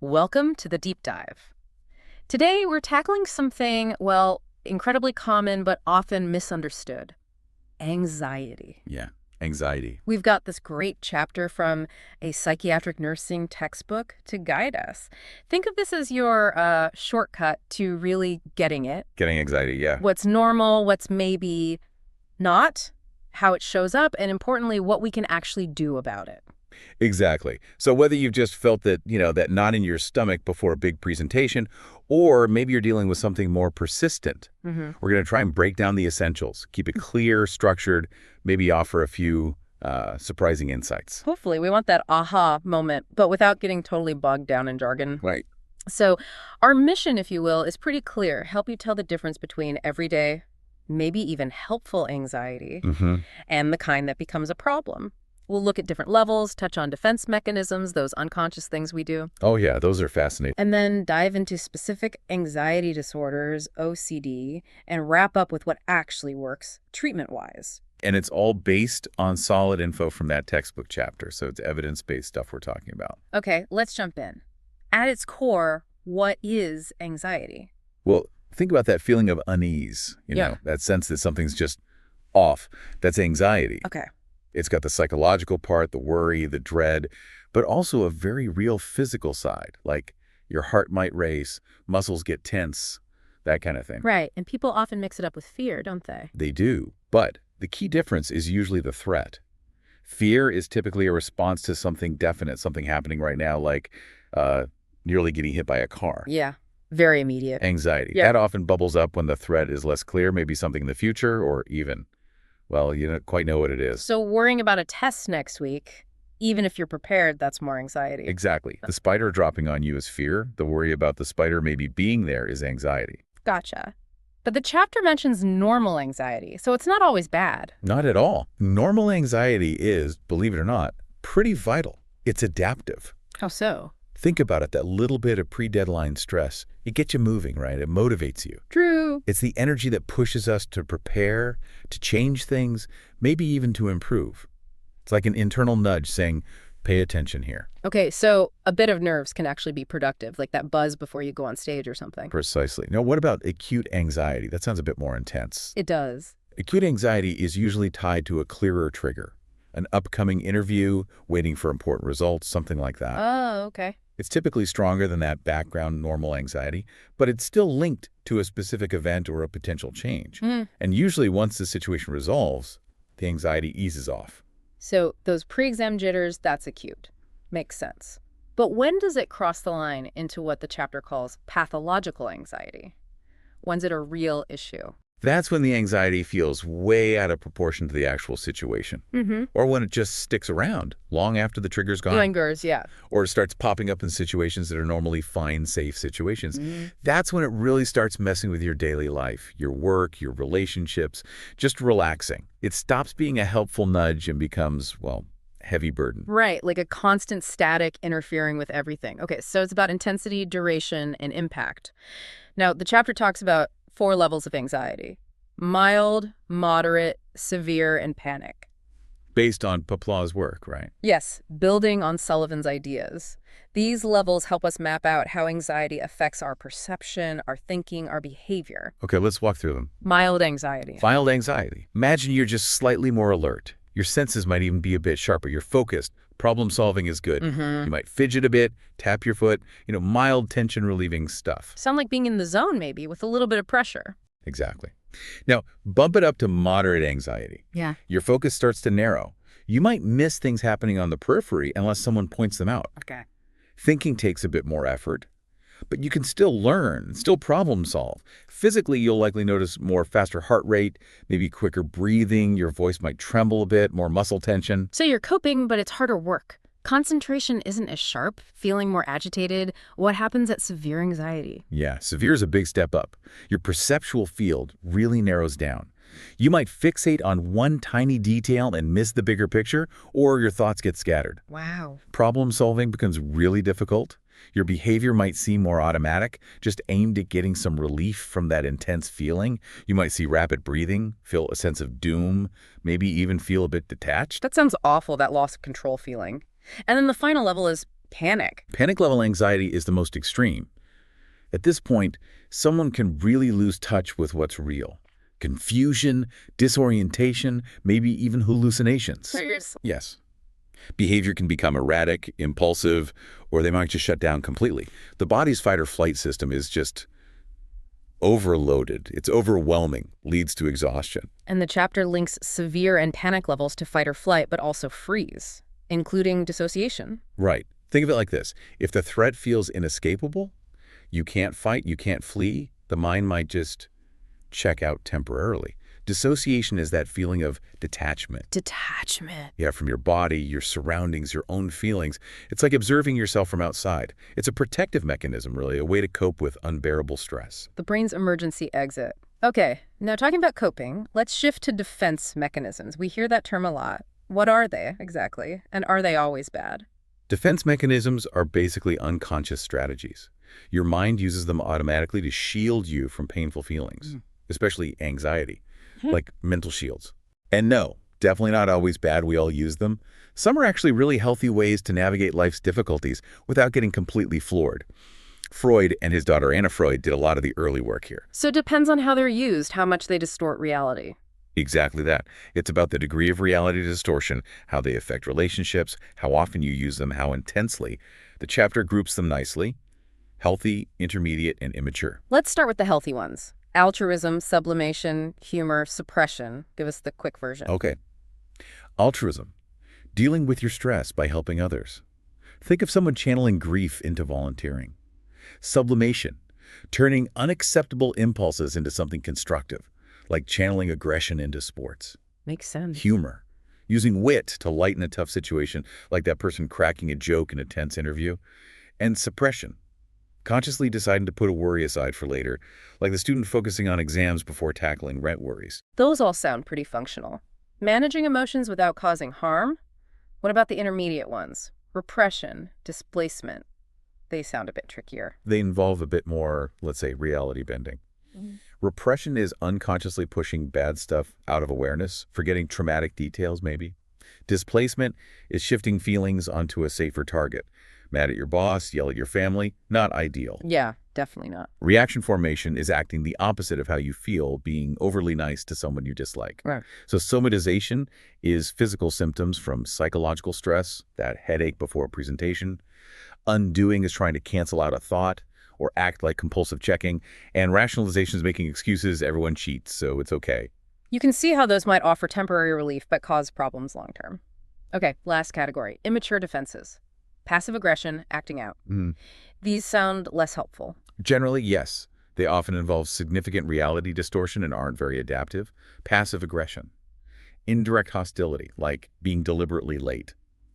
Welcome to the deep dive. Today, we're tackling something, well, incredibly common but often misunderstood: anxiety. Yeah, anxiety. We've got this great chapter from a psychiatric nursing textbook to guide us. Think of this as your shortcut to really getting it. Getting anxiety, yeah. What's normal, what's maybe not, how it shows up, and importantly, what we can actually do about it. Exactly. So whether you've just felt that knot in your stomach before a big presentation, or maybe you're dealing with something more persistent, we're going to try and break down the essentials, keep it clear, structured, maybe offer a few surprising insights. Hopefully, we want that aha moment, but without getting totally bogged down in jargon. Right. So our mission, if you will, is pretty clear. Help you tell the difference between everyday, maybe even helpful anxiety and the kind that becomes a problem. We'll look at different levels, touch on defense mechanisms, those unconscious things we do, Oh, yeah, those are fascinating. and then dive into specific anxiety disorders, OCD, and wrap up with what actually works treatment-wise. And it's all based on solid info from that textbook chapter, so it's evidence-based stuff we're talking about. Okay, let's jump in. At its core, what is anxiety? Well, think about that feeling of unease, Yeah. that sense that something's just off. That's anxiety. Okay. It's got the psychological part, the worry, the dread, but also a very real physical side, like your heart might race, muscles get tense, that kind of thing. Right, and people often mix it up with fear, don't they? They do, but the key difference is usually the threat. Fear is typically a response to something definite, something happening right now, like nearly getting hit by a car. Yeah, very immediate. Anxiety. Yeah. That often bubbles up when the threat is less clear, maybe something in the future, or even, well, you don't quite know what it is. So worrying about a test next week, even if you're prepared, that's more anxiety. Exactly. The spider dropping on you is fear. The worry about the spider maybe being there is anxiety. Gotcha. But the chapter mentions normal anxiety, so it's not always bad. Not at all. Normal anxiety is, believe it or not, pretty vital. It's adaptive. How so? Think about it, that little bit of pre-deadline stress. It gets you moving, right? It motivates you. True. It's the energy that pushes us to prepare, to change things, maybe even to improve. It's like an internal nudge saying, pay attention here. Okay, so a bit of nerves can actually be productive, like that buzz before you go on stage or something. Precisely. Now, what about acute anxiety? That sounds a bit more intense. It does. Acute anxiety is usually tied to a clearer trigger, an upcoming interview, waiting for important results, something like that. Oh, okay. It's typically stronger than that background normal anxiety, but it's still linked to a specific event or a potential change. And usually once the situation resolves, the anxiety eases off. So those pre-exam jitters, that's acute. Makes sense. But when does it cross the line into what the chapter calls pathological anxiety? When's it a real issue? That's when the anxiety feels way out of proportion to the actual situation. Or when it just sticks around long after the trigger's gone. Lingers, yeah. Or it starts popping up in situations that are normally fine, safe situations. That's when it really starts messing with your daily life, your work, your relationships, just relaxing. It stops being a helpful nudge and becomes, well, heavy burden. Right, like a constant static interfering with everything. Okay, so it's about intensity, duration, and impact. Now, the chapter talks about 4 levels of anxiety: mild, moderate, severe, and panic. Based on Paplaw's work, right? Yes, building on Sullivan's ideas. These levels help us map out how anxiety affects our perception, our thinking, our behavior. Okay, let's walk through them. Mild anxiety. Mild anxiety. Imagine you're just slightly more alert. Your senses might even be a bit sharper. You're focused. Problem solving is good. You might fidget a bit, tap your foot, mild tension relieving stuff. Sound like being in the zone, maybe, with a little bit of pressure. Exactly. Now, bump it up to moderate anxiety. Yeah. Your focus starts to narrow. You might miss things happening on the periphery unless someone points them out. Okay. Thinking takes a bit more effort, but you can still learn, still problem solve. Physically, you'll likely notice more faster heart rate, maybe quicker breathing, your voice might tremble a bit, more muscle tension. So you're coping, but it's harder work. Concentration isn't as sharp, feeling more agitated. What happens at severe anxiety? Yeah, severe is a big step up. Your perceptual field really narrows down. You might fixate on one tiny detail and miss the bigger picture, or your thoughts get scattered. Wow. Problem solving becomes really difficult. Your behavior might seem more automatic, just aimed at getting some relief from that intense feeling. You might see rapid breathing, feel a sense of doom, maybe even feel a bit detached. That sounds awful, that loss of control feeling. And then the final level is Panic. Panic-level anxiety is the most extreme. At this point, someone can really lose touch with what's real. Confusion, disorientation, maybe even hallucinations. Seriously? Yes. Behavior can become erratic, impulsive, or they might just shut down completely. The body's fight or flight system is just overloaded. It's overwhelming, leads to exhaustion. And the chapter links severe and panic levels to fight or flight, but also freeze, including dissociation. Right. Think of it like this. If the threat feels inescapable, you can't fight, you can't flee, the mind might just check out temporarily. Dissociation is that feeling of detachment. Detachment. Yeah, from your body, your surroundings, your own feelings. It's like observing yourself from outside. It's a protective mechanism, really, a way to cope with unbearable stress. The brain's emergency exit. Okay, now talking about coping, let's shift to defense mechanisms. We hear that term a lot. What are they, exactly? And are they always bad? Defense mechanisms are basically unconscious strategies. Your mind uses them automatically to shield you from painful feelings, especially anxiety, like mental shields. And no, definitely not always bad. We all use them. Some are actually really healthy ways to navigate life's difficulties without getting completely floored. Freud and his daughter Anna Freud did a lot of the early work here. So it depends on how they're used, how much they distort reality. Exactly that. It's about the degree of reality distortion, how they affect relationships, how often you use them, how intensely. The chapter groups them nicely: healthy, intermediate, and immature. Let's start with the healthy ones. Altruism, sublimation, humor, suppression. Give us the quick version. Okay. Altruism. Dealing with your stress by helping others. Think of someone channeling grief into volunteering. Sublimation. Turning unacceptable impulses into something constructive, like channeling aggression into sports. Makes sense. Humor. Using wit to lighten a tough situation, like that person cracking a joke in a tense interview. And suppression. Consciously deciding to put a worry aside for later, like the student focusing on exams before tackling rent worries. Those all sound pretty functional. Managing emotions without causing harm? What about the intermediate ones? Repression, displacement. They sound a bit trickier. They involve a bit more, let's say, reality bending. Repression is unconsciously pushing bad stuff out of awareness, forgetting traumatic details maybe. Displacement is shifting feelings onto a safer target. Mad at your boss, yell at your family, not ideal. Yeah, definitely not. Reaction formation is acting the opposite of how you feel, being overly nice to someone you dislike. Right. So somatization is physical symptoms from psychological stress, that headache before a presentation. Undoing is trying to cancel out a thought or act like compulsive checking. And rationalization is making excuses. Everyone cheats, so it's okay. You can see how those might offer temporary relief but cause problems long term. Okay, last category, immature defenses. Passive aggression, acting out. These sound less helpful. Generally, yes. They often involve significant reality distortion and aren't very adaptive. Passive aggression. Indirect hostility, like being deliberately late.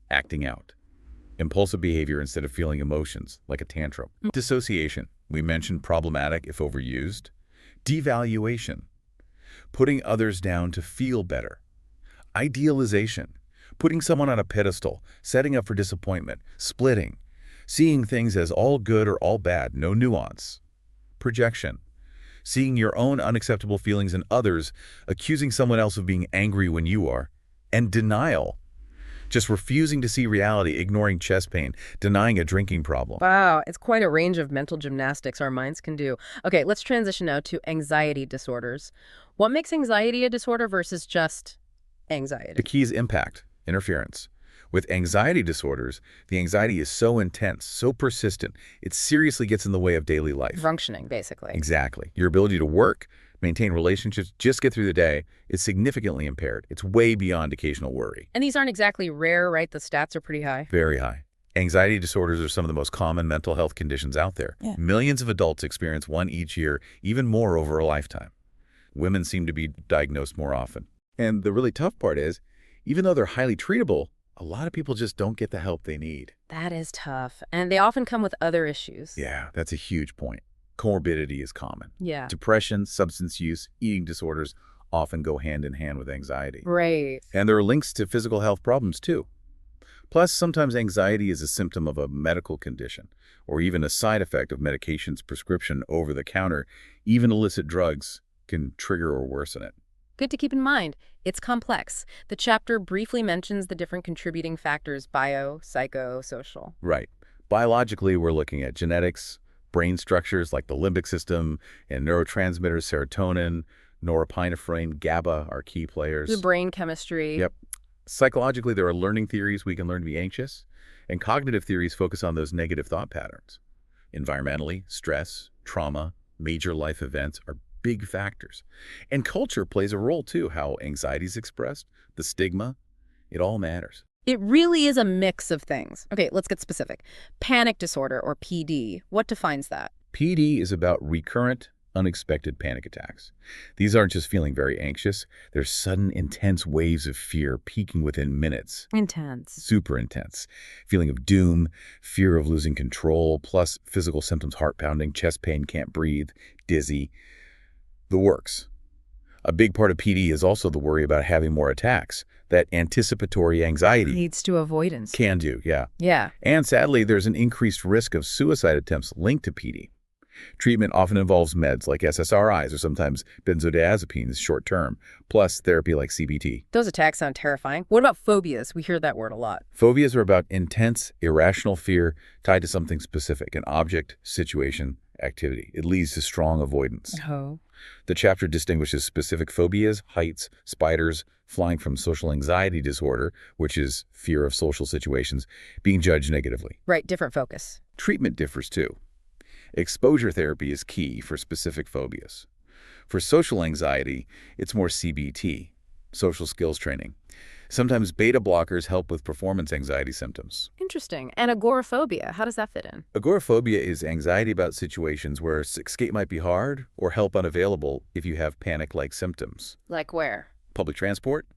Acting out. Impulsive behavior instead of feeling emotions, like a tantrum. Dissociation. We mentioned problematic if overused. Devaluation. Putting others down to feel better. Idealization. Putting someone on a pedestal, setting up for disappointment, splitting, seeing things as all good or all bad, no nuance. Projection. Seeing your own unacceptable feelings in others, accusing someone else of being angry when you are. And denial. Just refusing to see reality, ignoring chest pain, denying a drinking problem. Wow, it's quite a range of mental gymnastics our minds can do. Okay, let's transition now to anxiety disorders. What makes anxiety a disorder versus just anxiety? The key is impact, interference. With anxiety disorders, the anxiety is so intense, so persistent, it seriously gets in the way of daily life. Functioning, basically. Exactly. Your ability to work, maintain relationships, just get through the day is significantly impaired. It's way beyond occasional worry. And these aren't exactly rare, right? The stats are pretty high. Very high. Anxiety disorders are some of the most common mental health conditions out there. Yeah. Millions of adults experience one each year, even more over a lifetime. Women seem to be diagnosed more often. And the really tough part is, even though they're highly treatable, a lot of people just don't get the help they need. That is tough. And they often come with other issues. Yeah, that's a huge point. Comorbidity is common. Yeah. Depression, substance use, eating disorders often go hand in hand with anxiety. Right. And there are links to physical health problems too. Plus, sometimes anxiety is a symptom of a medical condition or even a side effect of medications prescription over the counter. Even illicit drugs can trigger or worsen it. Good to keep in mind. It's complex. The chapter briefly mentions the different contributing factors, bio, psycho, social. Right. Biologically, we're looking at genetics, brain structures like the limbic system, and neurotransmitters, serotonin, norepinephrine, GABA are key The players. brain chemistry. Yep. Psychologically, there are learning theories we can learn to be anxious, and cognitive theories focus on those negative thought patterns. Environmentally, stress, trauma, major life events are big factors. And culture plays a role too, how anxiety is expressed, the stigma, it all matters. It really is a mix of things. Okay, let's get specific. Panic disorder, or PD, what defines that? PD is about recurrent, unexpected panic attacks. These aren't just feeling very anxious. They're sudden, intense waves of fear peaking within minutes. Intense. Super intense. Feeling of doom, fear of losing control, plus physical symptoms, heart pounding, chest pain, can't breathe, dizzy. The works. A big part of PD is also the worry about having more attacks. That anticipatory anxiety. Leads to avoidance. Can do, yeah. Yeah. And sadly, there's an increased risk of suicide attempts linked to PD. Treatment often involves meds like SSRIs or sometimes benzodiazepines short-term, plus therapy like CBT. Those attacks sound terrifying. What about phobias? We hear that word a lot. Phobias are about intense, irrational fear tied to something specific, an object, situation, activity. It leads to strong avoidance. Oh. The chapter distinguishes specific phobias, heights, spiders, flying from social anxiety disorder, which is fear of social situations, being judged negatively. Right, different focus. Treatment differs too. Exposure therapy is key for specific phobias. For social anxiety, it's more CBT, social skills training. Sometimes beta blockers help with performance anxiety symptoms. Interesting. And agoraphobia, how does that fit in? Agoraphobia is anxiety about situations where escape might be hard or help unavailable if you have panic-like symptoms. Like where? Public transport,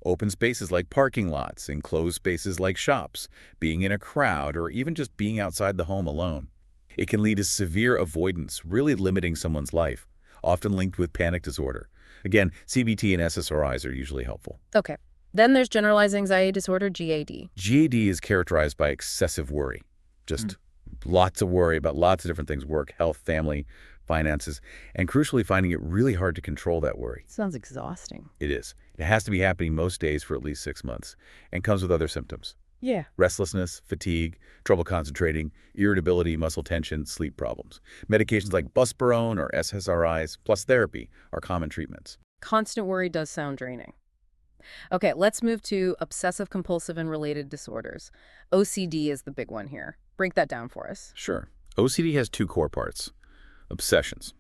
open spaces like parking lots, enclosed spaces like shops, being in a crowd, or even just being outside the home alone. It can lead to severe avoidance, really limiting someone's life, often linked with panic disorder. Again, CBT and SSRIs are usually helpful. Okay. Then there's generalized anxiety disorder, GAD. GAD is characterized by excessive worry. Just lots of worry about lots of different things, work, health, family, finances, and crucially finding it really hard to control that worry. Sounds exhausting. It is. It has to be happening most days for at least 6 months and comes with other symptoms. Yeah. Restlessness, fatigue, trouble concentrating, irritability, muscle tension, sleep problems. Medications like buspirone or SSRIs plus therapy are common treatments. Constant worry does sound draining. Okay, let's move to obsessive compulsive and related disorders. OCD is the big one here. Break that down for us. Sure. OCD has 2 core parts. Obsessions.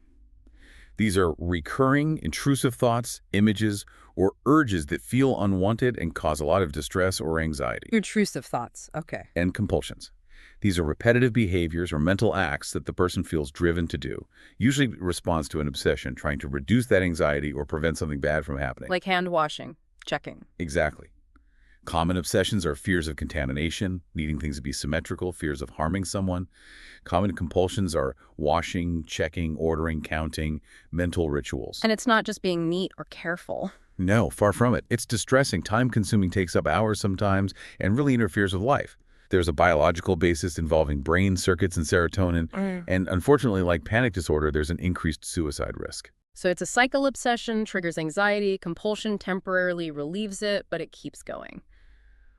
These are recurring, intrusive thoughts, images, or urges that feel unwanted and cause a lot of distress or anxiety. Intrusive thoughts. Okay. And compulsions. These are repetitive behaviors or mental acts that the person feels driven to do, usually responds to an obsession, trying to reduce that anxiety or prevent something bad from happening. Like hand washing, checking. Exactly. Common obsessions are fears of contamination, needing things to be symmetrical, fears of harming someone. Common compulsions are washing, checking, ordering, counting, mental rituals. And it's not just being neat or careful. No, far from it. It's distressing, time-consuming, takes up hours sometimes, and really interferes with life. There's a biological basis involving brain circuits and serotonin, and unfortunately, like panic disorder, there's an increased suicide risk. So it's a cycle obsession, triggers anxiety, compulsion temporarily relieves it, but it keeps going.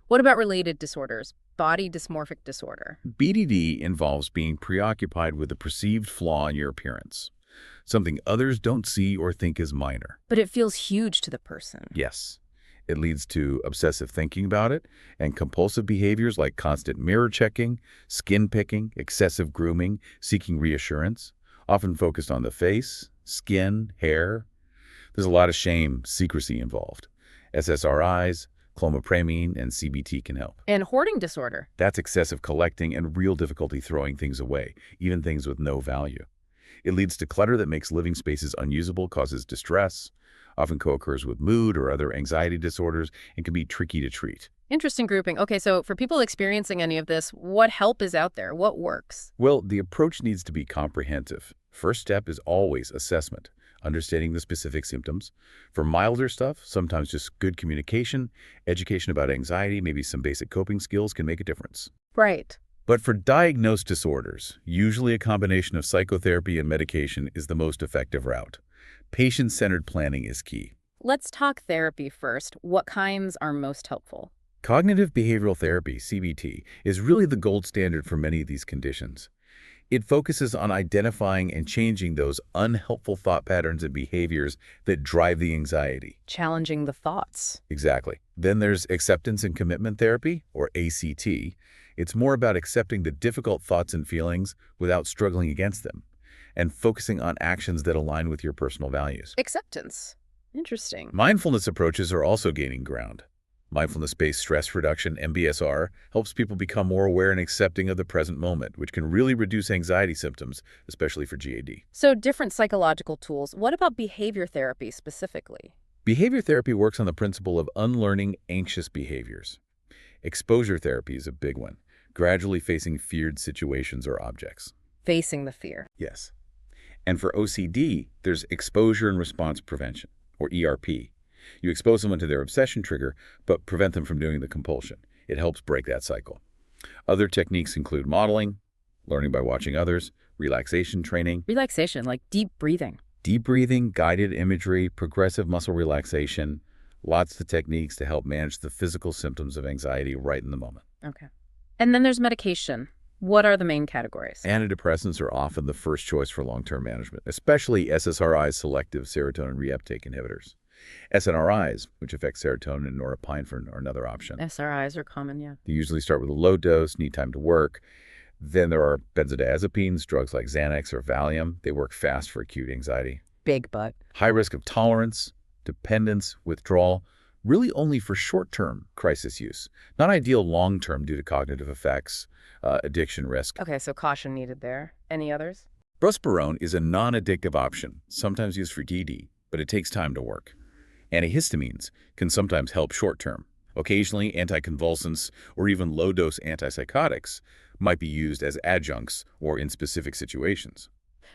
What about related disorders? Body dysmorphic disorder. BDD involves being preoccupied with a perceived flaw in your appearance, something others don't see or think is minor. But it feels huge to the person. Yes. It leads to obsessive thinking about it and compulsive behaviors like constant mirror checking, skin picking, excessive grooming, seeking reassurance, often focused on the face, skin, hair. There's a lot of shame, secrecy involved. SSRIs, clomipramine, and CBT can help. And hoarding disorder. That's excessive collecting and real difficulty throwing things away, even things with no value. It leads to clutter that makes living spaces unusable, causes distress, often co-occurs with mood or other anxiety disorders, and can be tricky to treat. Interesting grouping. Okay, so for people experiencing any of this, what help is out there? What works? Well, the approach needs to be comprehensive. First step is always assessment, understanding the specific symptoms. For milder stuff, sometimes just good communication, education about anxiety, maybe some basic coping skills can make a difference. Right. But for diagnosed disorders, usually a combination of psychotherapy and medication is the most effective route. Patient-centered planning is key. Let's talk therapy first. What kinds are most helpful? Cognitive behavioral therapy, CBT, is really the gold standard for many of these conditions. It focuses on identifying and changing those unhelpful thought patterns and behaviors that drive the anxiety. Challenging the thoughts. Exactly. Then there's acceptance and commitment therapy, or ACT. It's more about accepting the difficult thoughts and feelings without struggling against them, and focusing on actions that align with your personal values. Acceptance. Interesting. Mindfulness approaches are also gaining ground. Mindfulness-based stress reduction, MBSR, helps people become more aware and accepting of the present moment, which can really reduce anxiety symptoms, especially for GAD. So different psychological tools. What about behavior therapy specifically? Behavior therapy works on the principle of unlearning anxious behaviors. Exposure therapy is a big one, gradually facing feared situations or objects. Facing the fear. Yes. And for OCD, there's exposure and response prevention, or ERP. You expose someone to their obsession trigger, but prevent them from doing the compulsion. It helps break that cycle. Other techniques include modeling, learning by watching others, relaxation training. Relaxation, like deep breathing. Deep breathing, guided imagery, progressive muscle relaxation, lots of techniques to help manage the physical symptoms of anxiety right in the moment. Okay. And then there's medication. What are the main categories? Antidepressants are often the first choice for long-term management, especially SSRIs, selective serotonin reuptake inhibitors. SNRIs, which affect serotonin and norepinephrine, are another option. SRIs are common, yeah. They usually start with a low dose, need time to work. Then there are benzodiazepines, drugs like Xanax or Valium. They work fast for acute anxiety. Big butt. High risk of tolerance, dependence, withdrawal, really only for short-term crisis use. Not ideal long-term due to cognitive effects, addiction risk. Okay, so caution needed there. Any others? Buspirone is a non-addictive option, sometimes used for DD, but it takes time to work. Antihistamines can sometimes help short-term. Occasionally, anticonvulsants or even low-dose antipsychotics might be used as adjuncts or in specific situations.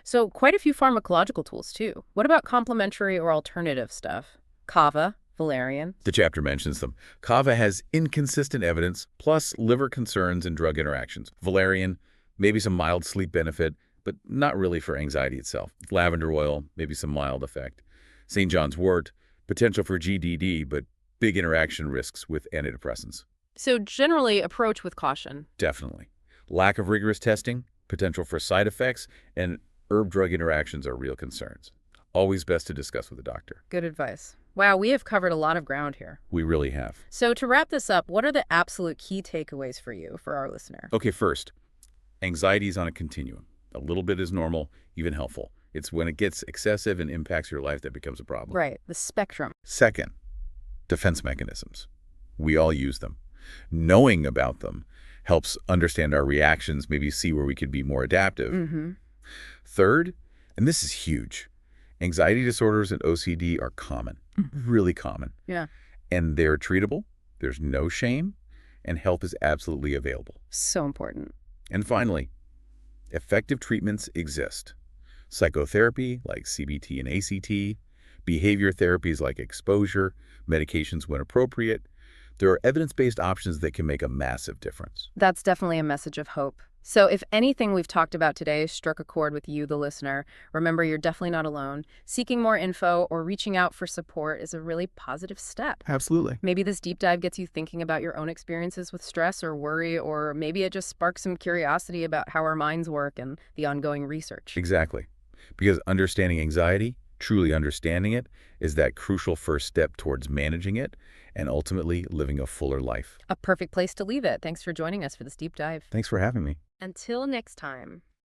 So quite a few pharmacological tools, too. What about complementary or alternative stuff? Kava, valerian. The chapter mentions them. Kava has inconsistent evidence, plus liver concerns and drug interactions. Valerian, maybe some mild sleep benefit, but not really for anxiety itself. Lavender oil, maybe some mild effect. St. John's wort, potential for GDD, but big interaction risks with antidepressants. So generally, approach with caution. Definitely. Lack of rigorous testing, potential for side effects, and herb-drug interactions are real concerns. Always best to discuss with a doctor. Good advice. Wow, we have covered a lot of ground here. We really have. So to wrap this up, what are the absolute key takeaways for you, for our listener? Okay, first, anxiety is on a continuum. A little bit is normal, even helpful. It's when it gets excessive and impacts your life that becomes a problem. Right, the spectrum. Second, defense mechanisms. We all use them. Knowing about them helps understand our reactions, maybe see where we could be more adaptive. Third, and this is huge, anxiety disorders and OCD are common, really common. Yeah. And they're treatable, there's no shame, and help is absolutely available. So important. And finally, effective treatments exist. Psychotherapy like CBT and ACT, behavior therapies like exposure, medications when appropriate. There are evidence-based options that can make a massive difference. That's definitely a message of hope. So if anything we've talked about today struck a chord with you, the listener, remember you're definitely not alone. Seeking more info or reaching out for support is a really positive step. Absolutely. Maybe this deep dive gets you thinking about your own experiences with stress or worry, or maybe it just sparks some curiosity about how our minds work and the ongoing research. Exactly. Because understanding anxiety, truly understanding it, is that crucial first step towards managing it and ultimately living a fuller life. A perfect place to leave it. Thanks for joining us for this deep dive. Thanks for having me. Until next time.